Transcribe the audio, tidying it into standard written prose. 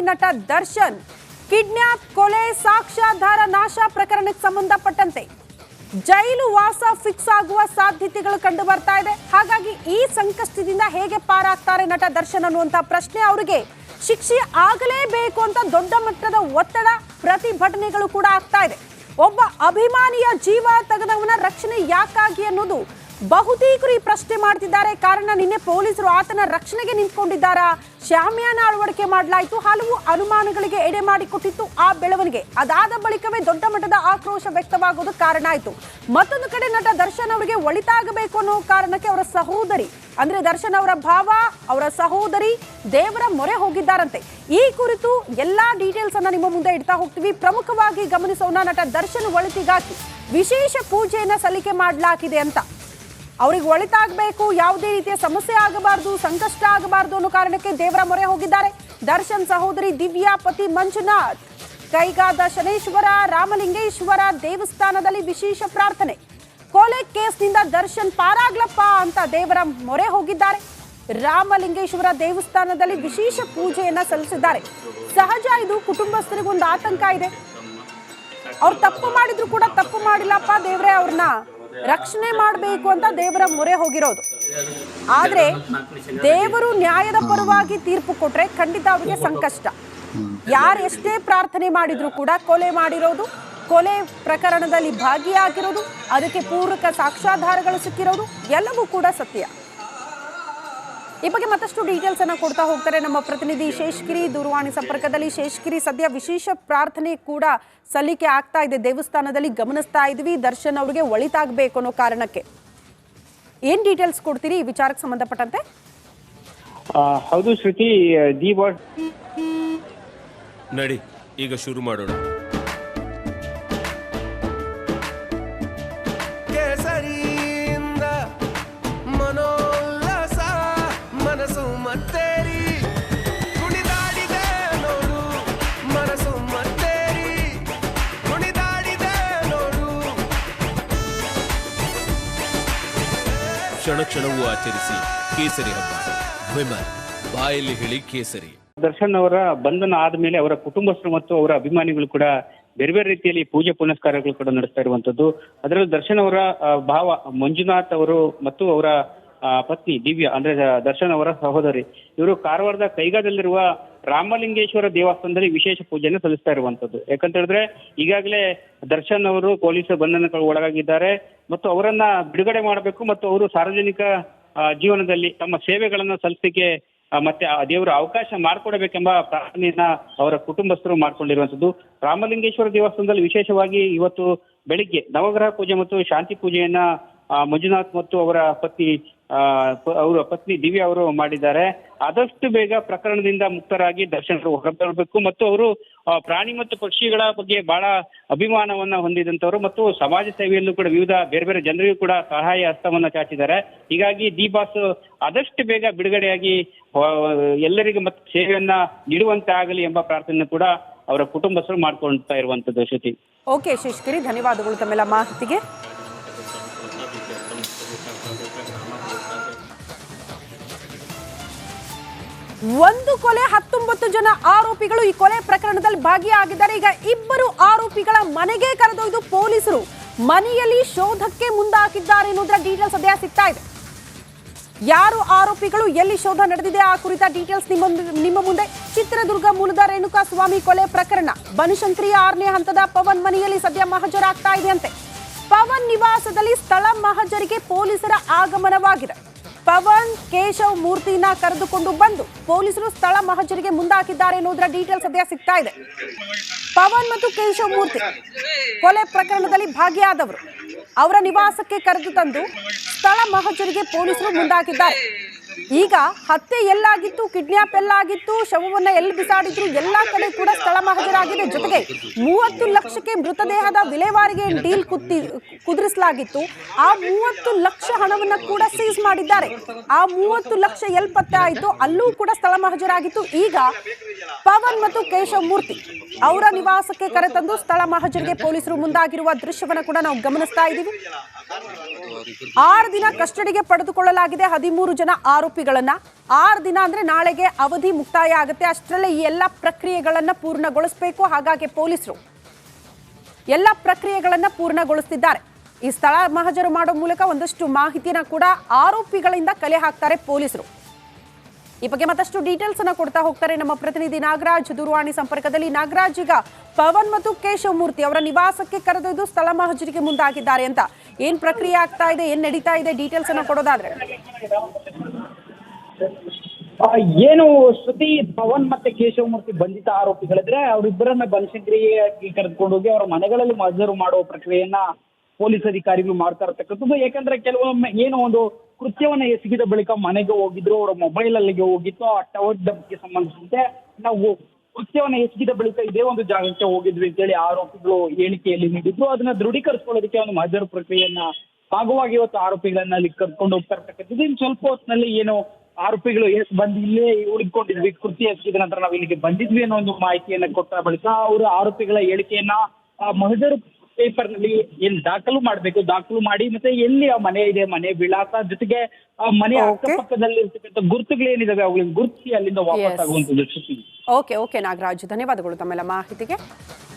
ನಟ ದರ್ಶನ್. ಕಿಡ್ನಾಪ್, ಕೊಲೆ, ಸಾಕ್ಷ್ಯಾಧಾರ ನಾಶ ಪ್ರಕರಣಕ್ಕೆ ಸಂಬಂಧಪಟ್ಟಂತೆ ಜೈಲು ವಾಸ ಫಿಕ್ಸ್ ಆಗುವ ಸಾಧ್ಯತೆಗಳು ಕಂಡು ಬರ್ತಾ ಇದೆ. ಹಾಗಾಗಿ ಈ ಸಂಕಷ್ಟದಿಂದ ಹೇಗೆ ಪಾರಾಗ್ತಾರೆ ನಟ ದರ್ಶನ್ ಅನ್ನುವಂತ ಪ್ರಶ್ನೆ, ಅವರಿಗೆ ಶಿಕ್ಷೆ ಆಗಲೇಬೇಕು ಅಂತ ದೊಡ್ಡ ಮಟ್ಟದ ಒತ್ತಡ, ಪ್ರತಿಭಟನೆಗಳು ಕೂಡ ಆಗ್ತಾ ಇದೆ. ಒಬ್ಬ ಅಭಿಮಾನಿಯ ಜೀವ ತೆಗೆದವನ ರಕ್ಷಣೆ ಯಾಕಾಗಿ ಅನ್ನೋದು ಬಹುತೇಕರು ಈ ಪ್ರಶ್ನೆ ಮಾಡ್ತಿದ್ದಾರೆ. ಕಾರಣ ನಿನ್ನೆ ಪೊಲೀಸರು ಆತನ ರಕ್ಷಣೆಗೆ ನಿಂತ್ಕೊಂಡಿದ್ದಾರಾ, ಶಾಮಿಯಾನ ಅಳವಡಿಕೆ ಮಾಡಲಾಯಿತು, ಹಲವು ಅನುಮಾನಗಳಿಗೆ ಎಡೆ ಮಾಡಿಕೊಟ್ಟಿತ್ತು ಆ ಬೆಳವಣಿಗೆ. ಅದಾದ ಬಳಿಕವೇ ದೊಡ್ಡ ಮಟ್ಟದ ಆಕ್ರೋಶ ವ್ಯಕ್ತವಾಗೋದು ಕಾರಣ ಆಯಿತು. ಮತ್ತೊಂದು ಕಡೆ ನಟ ದರ್ಶನ್ ಅವರಿಗೆ ಒಳಿತಾಗಬೇಕು ಅನ್ನೋ ಕಾರಣಕ್ಕೆ ಅವರ ಸಹೋದರಿ, ಅಂದ್ರೆ ದರ್ಶನ್ ಅವರ ಭಾವ, ಅವರ ಸಹೋದರಿ ದೇವರ ಮೊರೆ ಹೋಗಿದ್ದಾರಂತೆ. ಈ ಕುರಿತು ಎಲ್ಲಾ ಡೀಟೇಲ್ಸ್ ಅನ್ನ ನಿಮ್ಮ ಮುಂದೆ ಇಡ್ತಾ ಹೋಗ್ತೀವಿ. ಪ್ರಮುಖವಾಗಿ ಗಮನಿಸೋಣ, ನಟ ದರ್ಶನ್ ಒಳಿತಿಗಾಗಿ ವಿಶೇಷ ಪೂಜೆಯನ್ನ ಸಲ್ಲಿಕೆ ಮಾಡಲಾಗಿದೆ ಅಂತ. ಅವ್ರಿಗೆ ಒಳಿತಾಗಬೇಕು, ಯಾವುದೇ ರೀತಿಯ ಸಮಸ್ಯೆ ಆಗಬಾರ್ದು, ಸಂಕಷ್ಟ ಆಗಬಾರ್ದು ಅನ್ನೋ ಕಾರಣಕ್ಕೆ ದೇವರ ಮೊರೆ ಹೋಗಿದ್ದಾರೆ. ದರ್ಶನ್ ಸಹೋದರಿ ದಿವ್ಯಾ, ಪತಿ ಮಂಜುನಾಥ್, ಕೈಗಾದ ಶನೇಶ್ವರ ರಾಮಲಿಂಗೇಶ್ವರ ದೇವಸ್ಥಾನದಲ್ಲಿ ವಿಶೇಷ ಪ್ರಾರ್ಥನೆ. ಕೊಲೆ ಕೇಸ್ನಿಂದ ದರ್ಶನ್ ಪಾರಾಗ್ಲಪ್ಪ ಅಂತ ದೇವರ ಮೊರೆ ಹೋಗಿದ್ದಾರೆ. ರಾಮಲಿಂಗೇಶ್ವರ ದೇವಸ್ಥಾನದಲ್ಲಿ ವಿಶೇಷ ಪೂಜೆಯನ್ನ ಸಲ್ಲಿಸಿದ್ದಾರೆ. ಸಹಜ, ಇದು ಕುಟುಂಬಸ್ಥರಿಗೆ ಒಂದು ಆತಂಕ ಇದೆ. ಅವ್ರು ತಪ್ಪು ಮಾಡಿದ್ರು ಕೂಡ ತಪ್ಪು ಮಾಡಿಲ್ಲಪ್ಪ ದೇವ್ರೆ, ಅವ್ರನ್ನ ರಕ್ಷಣೆ ಮಾಡಬೇಕು ಅಂತ ದೇವರ ಮೊರೆ ಹೋಗಿರೋದು. ಆದ್ರೆ ದೇವರು ನ್ಯಾಯದ ಪರವಾಗಿ ತೀರ್ಪು ಕೊಟ್ರೆ ಖಂಡಿತ ಅವರಿಗೆ ಸಂಕಷ್ಟ. ಯಾರು ಎಷ್ಟೇ ಪ್ರಾರ್ಥನೆ ಮಾಡಿದ್ರು ಕೂಡ ಕೊಲೆ ಮಾಡಿರೋದು, ಕೊಲೆ ಪ್ರಕರಣದಲ್ಲಿ ಭಾಗಿಯಾಗಿರೋದು, ಅದಕ್ಕೆ ಪೂರಕ ಸಾಕ್ಷ್ಯಾಧಾರಗಳು ಸಿಕ್ಕಿರೋದು ಎಲ್ಲವೂ ಕೂಡ ಸತ್ಯ. ಈ ಬಗ್ಗೆ ಮತ್ತಷ್ಟು ಡೀಟೇಲ್ಸ್ ಅನ್ನ ಕೊಡ್ತಾ ಹೋಗ್ತಾರೆ ನಮ್ಮ ಪ್ರತಿನಿಧಿ ಶೇಷಗಿರಿ ದೂರವಾಣಿ ಸಂಪರ್ಕದಲ್ಲಿ. ಶೇಷಗಿರಿ, ಸದ್ಯ ವಿಶೇಷ ಪ್ರಾರ್ಥನೆ ಕೂಡ ಸಲ್ಲಿಕೆ ಆಗ್ತಾ ಇದೆ ದೇವಸ್ಥಾನದಲ್ಲಿ, ಗಮನಿಸ್ತಾ ಇದ್ವಿ. ದರ್ಶನ್ ಅವರಿಗೆ ಒಳಿತಾಗಬೇಕು ಅನ್ನೋ ಕಾರಣಕ್ಕೆ ಏನ್ ಡೀಟೇಲ್ಸ್ ಕೊಡ್ತೀರಿ ಈ ವಿಚಾರಕ್ಕೆ ಸಂಬಂಧಪಟ್ಟಂತೆ? ಹೌದು ಶ್ರುತಿ, ನಡಿ ಈಗ ಶುರು ಮಾಡೋಣ. ಕ್ಷಣ ಕ್ಷಣವೂ ಆಚರಿಸಿ ಕೇಸರಿ ಹಬ್ಬ. ವಿಮಲ್ ಬಾಯಲ್ಲಿ ಹೇಳಿ ಕೇಸರಿ. ದರ್ಶನ್ ಅವರ ಬಂಧನ ಆದ್ಮೇಲೆ ಅವರ ಕುಟುಂಬಸ್ಥರು ಮತ್ತು ಅವರ ಅಭಿಮಾನಿಗಳು ಕೂಡ ಬೇರೆ ಬೇರೆ ರೀತಿಯಲ್ಲಿ ಪೂಜೆ ಪುನಸ್ಕಾರಗಳು ಕೂಡ ನಡೆಸ್ತಾ ಇರುವಂತದ್ದು. ಅದರಲ್ಲೂ ದರ್ಶನ್ ಅವರ ಭಾವ ಮಂಜುನಾಥ್ ಅವರು ಮತ್ತು ಅವರ ಪತ್ನಿ ದಿವ್ಯಾ, ಅಂದ್ರೆ ದರ್ಶನ್ ಅವರ ಸಹೋದರಿ, ಇವರು ಕಾರವಾರದ ಕೈಗಾದಲ್ಲಿರುವ ರಾಮಲಿಂಗೇಶ್ವರ ದೇವಸ್ಥಾನದಲ್ಲಿ ವಿಶೇಷ ಪೂಜೆಯನ್ನು ಸಲ್ಲಿಸ್ತಾ ಇರುವಂತದ್ದು. ಯಾಕಂತ ಹೇಳಿದ್ರೆ ಈಗಾಗಲೇ ದರ್ಶನ್ ಅವರು ಪೊಲೀಸ್ ಬಂಧನಕ್ಕೆ ಒಳಗಾಗಿದ್ದಾರೆ ಮತ್ತು ಅವರನ್ನ ಬಿಡುಗಡೆ ಮಾಡಬೇಕು ಮತ್ತು ಅವರು ಸಾರ್ವಜನಿಕ ಜೀವನದಲ್ಲಿ ತಮ್ಮ ಸೇವೆಗಳನ್ನ ಸಲ್ಲಿಸಲಿಕ್ಕೆ ಮತ್ತೆ ದೇವರು ಅವಕಾಶ ಮಾಡಿಕೊಡಬೇಕೆಂಬ ಪ್ರಾರ್ಥನೆಯನ್ನ ಅವರ ಕುಟುಂಬಸ್ಥರು ಮಾಡ್ಕೊಂಡಿರುವಂತದ್ದು. ರಾಮಲಿಂಗೇಶ್ವರ ದೇವಸ್ಥಾನದಲ್ಲಿ ವಿಶೇಷವಾಗಿ ಇವತ್ತು ಬೆಳಿಗ್ಗೆ ನವಗ್ರಹ ಪೂಜೆ ಮತ್ತು ಶಾಂತಿ ಪೂಜೆಯನ್ನ ಮಂಜುನಾಥ್ ಮತ್ತು ಅವರ ಪತ್ನಿ ದಿವ್ಯಾ ಅವರು ಮಾಡಿದ್ದಾರೆ. ಆದಷ್ಟು ಬೇಗ ಪ್ರಕರಣದಿಂದ ಮುಕ್ತರಾಗಿ ದರ್ಶನ್ ಅವರು ಹೊರಬರಬೇಕು ಮತ್ತು ಅವರು ಪ್ರಾಣಿ ಮತ್ತು ಪಕ್ಷಿಗಳ ಬಗ್ಗೆ ಬಹಳ ಅಭಿಮಾನವನ್ನ ಹೊಂದಿದಂತವರು ಮತ್ತು ಸಮಾಜ ಸೇವೆಯಲ್ಲೂ ಕೂಡ ವಿವಿಧ ಬೇರೆ ಬೇರೆ ಜನರಿಗೂ ಕೂಡ ಸಹಾಯ ಹಸ್ತವನ್ನ ಚಾಚಿದ್ದಾರೆ. ಹೀಗಾಗಿ ದಿ ಬಾಸ್ ಆದಷ್ಟು ಬೇಗ ಬಿಡುಗಡೆಯಾಗಿ ಎಲ್ಲರಿಗೂ ಮತ್ತೆ ಸೇವೆಯನ್ನ ನೀಡುವಂತೆ ಆಗಲಿ ಎಂಬ ಪ್ರಾರ್ಥನೆ ಕೂಡ ಅವರ ಕುಟುಂಬಸ್ಥರು ಮಾಡ್ಕೊಳ್ತಾ ಇರುವಂತದ್ದು. ಶ್ರುತಿ, ಓಕೆ ಶೇಷಗಿರಿ, ಧನ್ಯವಾದಗಳು ತಮ್ಮೆಲ್ಲ ಮಾಹಿತಿಗೆ. ಒಂದು ಕೊಲೆ, 19 ಜನ ಆರೋಪಿಗಳು ಈ ಕೊಲೆ ಪ್ರಕರಣದಲ್ಲಿ ಭಾಗಿಯಾಗಿದ್ದಾರೆ. ಈಗ ಇಬ್ಬರು ಆರೋಪಿಗಳ ಮನೆಗೆ ಕರೆದೊಯ್ದು ಪೊಲೀಸರು ಮನೆಯಲ್ಲಿ ಶೋಧಕ್ಕೆ ಮುಂದಾಕಿದ್ದಾರೆ ಎನ್ನುವುದರ ಡೀಟೇಲ್ಸ್ ಸದ್ಯ ಸಿಗ್ತಾ ಇದೆ. ಯಾರು ಆರೋಪಿಗಳು, ಎಲ್ಲಿ ಶೋಧ ನಡೆದಿದೆ, ಆ ಕುರಿತ ಡೀಟೇಲ್ಸ್ ನಿಮ್ಮ ಮುಂದೆ. ಚಿತ್ರದುರ್ಗ ಮೂಲದ ರೇಣುಕಾ ಸ್ವಾಮಿ ಕೊಲೆ ಪ್ರಕರಣ, ಬನಶಂಕರಿಯ 6ನೇ ಹಂತದ ಪವನ್ ಮನೆಯಲ್ಲಿ ಸದ್ಯ ಮಹಜರಾಗ್ತಾ ಇದೆಯಂತೆ. ಪವನ್ ನಿವಾಸದಲ್ಲಿ ಸ್ಥಳ ಮಹಜರಿಗೆ ಪೊಲೀಸರ ಆಗಮನವಾಗಿದೆ. ಪವನ್ ಕೇಶವ್ ಮೂರ್ತಿನ ಕರೆದುಕೊಂಡು ಬಂದು ಪೊಲೀಸರು ಸ್ಥಳ ಮಹಜರಿಗೆ ಮುಂದಾಕಿದ್ದಾರೆ ಎನ್ನುವುದರ ಡೀಟೇಲ್ಸ್ ಸದ್ಯ ಸಿಗ್ತಾ ಇದೆ. ಪವನ್ ಮತ್ತು ಕೇಶವ್ ಮೂರ್ತಿ ಕೊಲೆ ಪ್ರಕರಣದಲ್ಲಿ ಭಾಗಿಯಾದವರು, ಅವರ ನಿವಾಸಕ್ಕೆ ಕರೆದು ತಂದು ಸ್ಥಳ ಮಹಜರಿಗೆ ಪೊಲೀಸರು ಮುಂದಾಕಿದ್ದಾರೆ. ಈಗ ಹತ್ಯೆ ಎಲ್ಲಾಗಿತ್ತು, ಕಿಡ್ನಾಪ್ ಎಲ್ಲಾಗಿತ್ತು, ಶವವನ್ನ ಎಲ್ಲಿ ಬಿಸಾಡಿದ್ರು, ಎಲ್ಲಾ ಕಡೆ ಕೂಡ ಸ್ಥಳ ಮಹಜರಾಗಿದೆ. ಜೊತೆಗೆ 30 ಲಕ್ಷಕ್ಕೆ ಮೃತದೇಹದ ವಿಲೇವಾರಿಗೆ ಡೀಲ್ ಕುದುರಿಸಲಾಗಿತ್ತು. ಆ 30 ಲಕ್ಷ ಹಣವನ್ನ ಕೂಡ ಸೀಸ್ ಮಾಡಿದ್ದಾರೆ. ಆ 30 ಲಕ್ಷ ಎಲ್ಲಿ ಪತ್ತೆ ಆಯಿತು, ಅಲ್ಲೂ ಕೂಡ ಸ್ಥಳ ಮಹಜರಾಗಿತ್ತು. ಈಗ ಪವನ್ ಮತ್ತು ಕೇಶವ್ ಮೂರ್ತಿ ಅವರ ನಿವಾಸಕ್ಕೆ ಕರೆತಂದು ಸ್ಥಳ ಮಹಜರಿಗೆ ಪೊಲೀಸರು ಮುಂದಾಗಿರುವ ದೃಶ್ಯವನ್ನ ಕೂಡ ನಾವು ಗಮನಿಸ್ತಾ ಇದ್ದೀವಿ. 6 ದಿನ ಕಸ್ಟಡಿಗೆ ಪಡೆದುಕೊಳ್ಳಲಾಗಿದೆ 13 ಜನ ಆರೋಪಿಗಳು. ಆರೋಪಿಗಳನ್ನ 6 ದಿನ ಅಂದ್ರೆ ನಾಳೆಗೆ ಅವಧಿ ಮುಕ್ತಾಯ ಆಗುತ್ತೆ. ಅಷ್ಟರಲ್ಲೇ ಈ ಎಲ್ಲ ಪ್ರಕ್ರಿಯೆಗಳನ್ನ ಪೂರ್ಣಗೊಳಿಸಬೇಕು. ಹಾಗಾಗಿ ಪೊಲೀಸರು ಎಲ್ಲ ಪ್ರಕ್ರಿಯೆಗಳನ್ನ ಪೂರ್ಣಗೊಳಿಸುತ್ತಿದ್ದಾರೆ. ಈ ಸ್ಥಳ ಮಹಜರು ಮಾಡೋ ಮೂಲಕ ಒಂದಷ್ಟು ಮಾಹಿತಿನ ಕೂಡ ಆರೋಪಿಗಳಿಂದ ಕಲೆ ಹಾಕ್ತಾರೆ ಪೊಲೀಸರು. ಈ ಬಗ್ಗೆ ಮತ್ತಷ್ಟು ಡೀಟೇಲ್ಸ್ ಅನ್ನ ಕೊಡ್ತಾ ಹೋಗ್ತಾರೆ ನಮ್ಮ ಪ್ರತಿನಿಧಿ ನಾಗರಾಜ್ ದೂರವಾಣಿ ಸಂಪರ್ಕದಲ್ಲಿ. ನಾಗರಾಜ್, ಈಗ ಪವನ್ ಮತ್ತು ಕೇಶವಮೂರ್ತಿ ಅವರ ನಿವಾಸಕ್ಕೆ ಕರೆದೊಯ್ದು ಸ್ಥಳ ಮಹಜರಿಗೆ ಮುಂದಾಗಿದ್ದಾರೆ ಅಂತ ಏನ್ ಪ್ರಕ್ರಿಯೆ ಆಗ್ತಾ ಇದೆ, ಏನ್ ನಡೀತಾ ಇದೆ, ಡೀಟೇಲ್ಸ್ ಅನ್ನ ಕೊಡೋದಾದ್ರೆ? ಏನು ಶ್ರುತಿ, ಪವನ್ ಮತ್ತೆ ಕೇಶವಮೂರ್ತಿ ಬಂಧಿತ ಆರೋಪಿಗಳಿದ್ರೆ ಅವರಿಬ್ಬರನ್ನ ಬನಶಂಕರಿಗೆ ಕರೆದುಕೊಂಡು ಹೋಗಿ ಅವರ ಮನೆಗಳಲ್ಲಿ ಮಹಜರು ಮಾಡುವ ಪ್ರಕ್ರಿಯೆಯನ್ನ ಪೊಲೀಸ್ ಅಧಿಕಾರಿಗಳು ಮಾಡ್ತಾ ಇರತಕ್ಕಂಥದ್ದು. ಯಾಕಂದ್ರೆ ಕೆಲವೊಮ್ಮೆ ಏನೋ ಒಂದು ಕೃತ್ಯವನ್ನ ಎಸಗಿದ ಬಳಿಕ ಮನೆಗೆ ಹೋಗಿದ್ರು, ಅವರ ಮೊಬೈಲ್ ಅಲ್ಲಿಗೆ ಹೋಗಿತ್ತು. ಆ ಟವರ್ ಡಂಪ್ಗೆ ಸಂಬಂಧಿಸಿದಂತೆ ನಾವು ಕೃತ್ಯವನ್ನ ಎಸಗಿದ ಬಳಿಕ ಇದೇ ಒಂದು ಜಾಗಕ್ಕೆ ಹೋಗಿದ್ವಿ ಅಂತೇಳಿ ಆರೋಪಿಗಳು ಹೇಳಿಕೆಯಲ್ಲಿ ನೀಡಿದ್ರು. ಅದನ್ನ ದೃಢೀಕರಿಸಿಕೊಳ್ಳೋದಕ್ಕೆ ಒಂದು ಮಹಜರು ಪ್ರಕ್ರಿಯೆಯನ್ನ ಭಾಗವಾಗಿ ಇವತ್ತು ಆರೋಪಿಗಳನ್ನ ಅಲ್ಲಿ ಕರ್ಕೊಂಡು ಹೋಗ್ತಾ ಇರ್ತಕ್ಕಂಥದ್ದು. ಇನ್ನು ಸ್ವಲ್ಪ ಹೊತ್ತಿನಲ್ಲಿ ಏನು ಆರೋಪಿಗಳು ಬಂದು ಇಲ್ಲೇ ಉಳಿದುಕೊಂಡಿದ್ವಿ, ಕೃತ್ಯ ಎಸಗಿದ ನಂತರ ನಾವು ಇಲ್ಲಿಗೆ ಬಂದಿದ್ವಿ ಅನ್ನೋ ಒಂದು ಮಾಹಿತಿಯನ್ನ ಕೊಟ್ಟ ಬಳಿಕ ಅವರು ಆರೋಪಿಗಳ ಹೇಳಿಕೆಯನ್ನ ಮಹಜರು ಪೇಪರ್ ನಲ್ಲಿ ಏನ್ ದಾಖಲು ಮಾಡಿ ಮತ್ತೆ ಎಲ್ಲಿ ಆ ಮನೆ ಇದೆ, ಮನೆ ವಿಳಾಸ ಜೊತೆಗೆ ಆ ಮನೆ ಅಕ್ಕಪಕ್ಕದಲ್ಲಿ ಇರ್ತಕ್ಕಂಥ ಗುರುತುಗಳೇನಿದಾವೆ ಅವುಗಳನ್ನ ಗುರುತಿಸಿ ಅಲ್ಲಿಂದ ವಾಪಸ್ ಆಗುವಂತದ್ದು. ಓಕೆ ನಾಗರಾಜ್, ಧನ್ಯವಾದಗಳು ತಮ್ಮೆಲ್ಲ ಮಾಹಿತಿಗೆ.